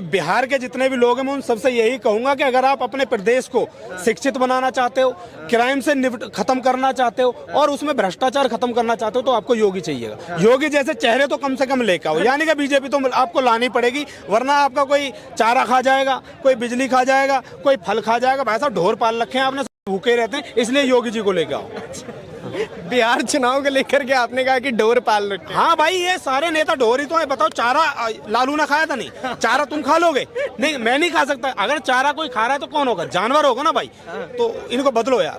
बिहार के जितने भी लोग हैं मैं उन सबसे यही कहूंगा कि अगर आप अपने प्रदेश को शिक्षित बनाना चाहते हो, क्राइम से खत्म करना चाहते हो और उसमें भ्रष्टाचार खत्म करना चाहते हो तो आपको योगी चाहिएगा। योगी जैसे चेहरे तो कम से कम लेकर आओ, यानी कि बीजेपी तो आपको लानी पड़ेगी, वरना आपका कोई चारा खा जाएगा, कोई बिजली खा जाएगा, कोई फल खा जाएगा। भाई साहब ढोर पाल रखे हैं आपने, भूखे रहते हैं, इसलिए योगी जी को लेकर आओ। बिहार चुनाव को लेकर के आपने कहा कि ढोर पाल रखे। हाँ भाई, ये सारे नेता ढोर ही तो है। बताओ, चारा लालू ने खाया था? नहीं। चारा तुम खा लोगे? नहीं, मैं नहीं खा सकता। अगर चारा कोई खा रहा है तो कौन होगा? जानवर होगा ना भाई। तो इनको बदलो यार।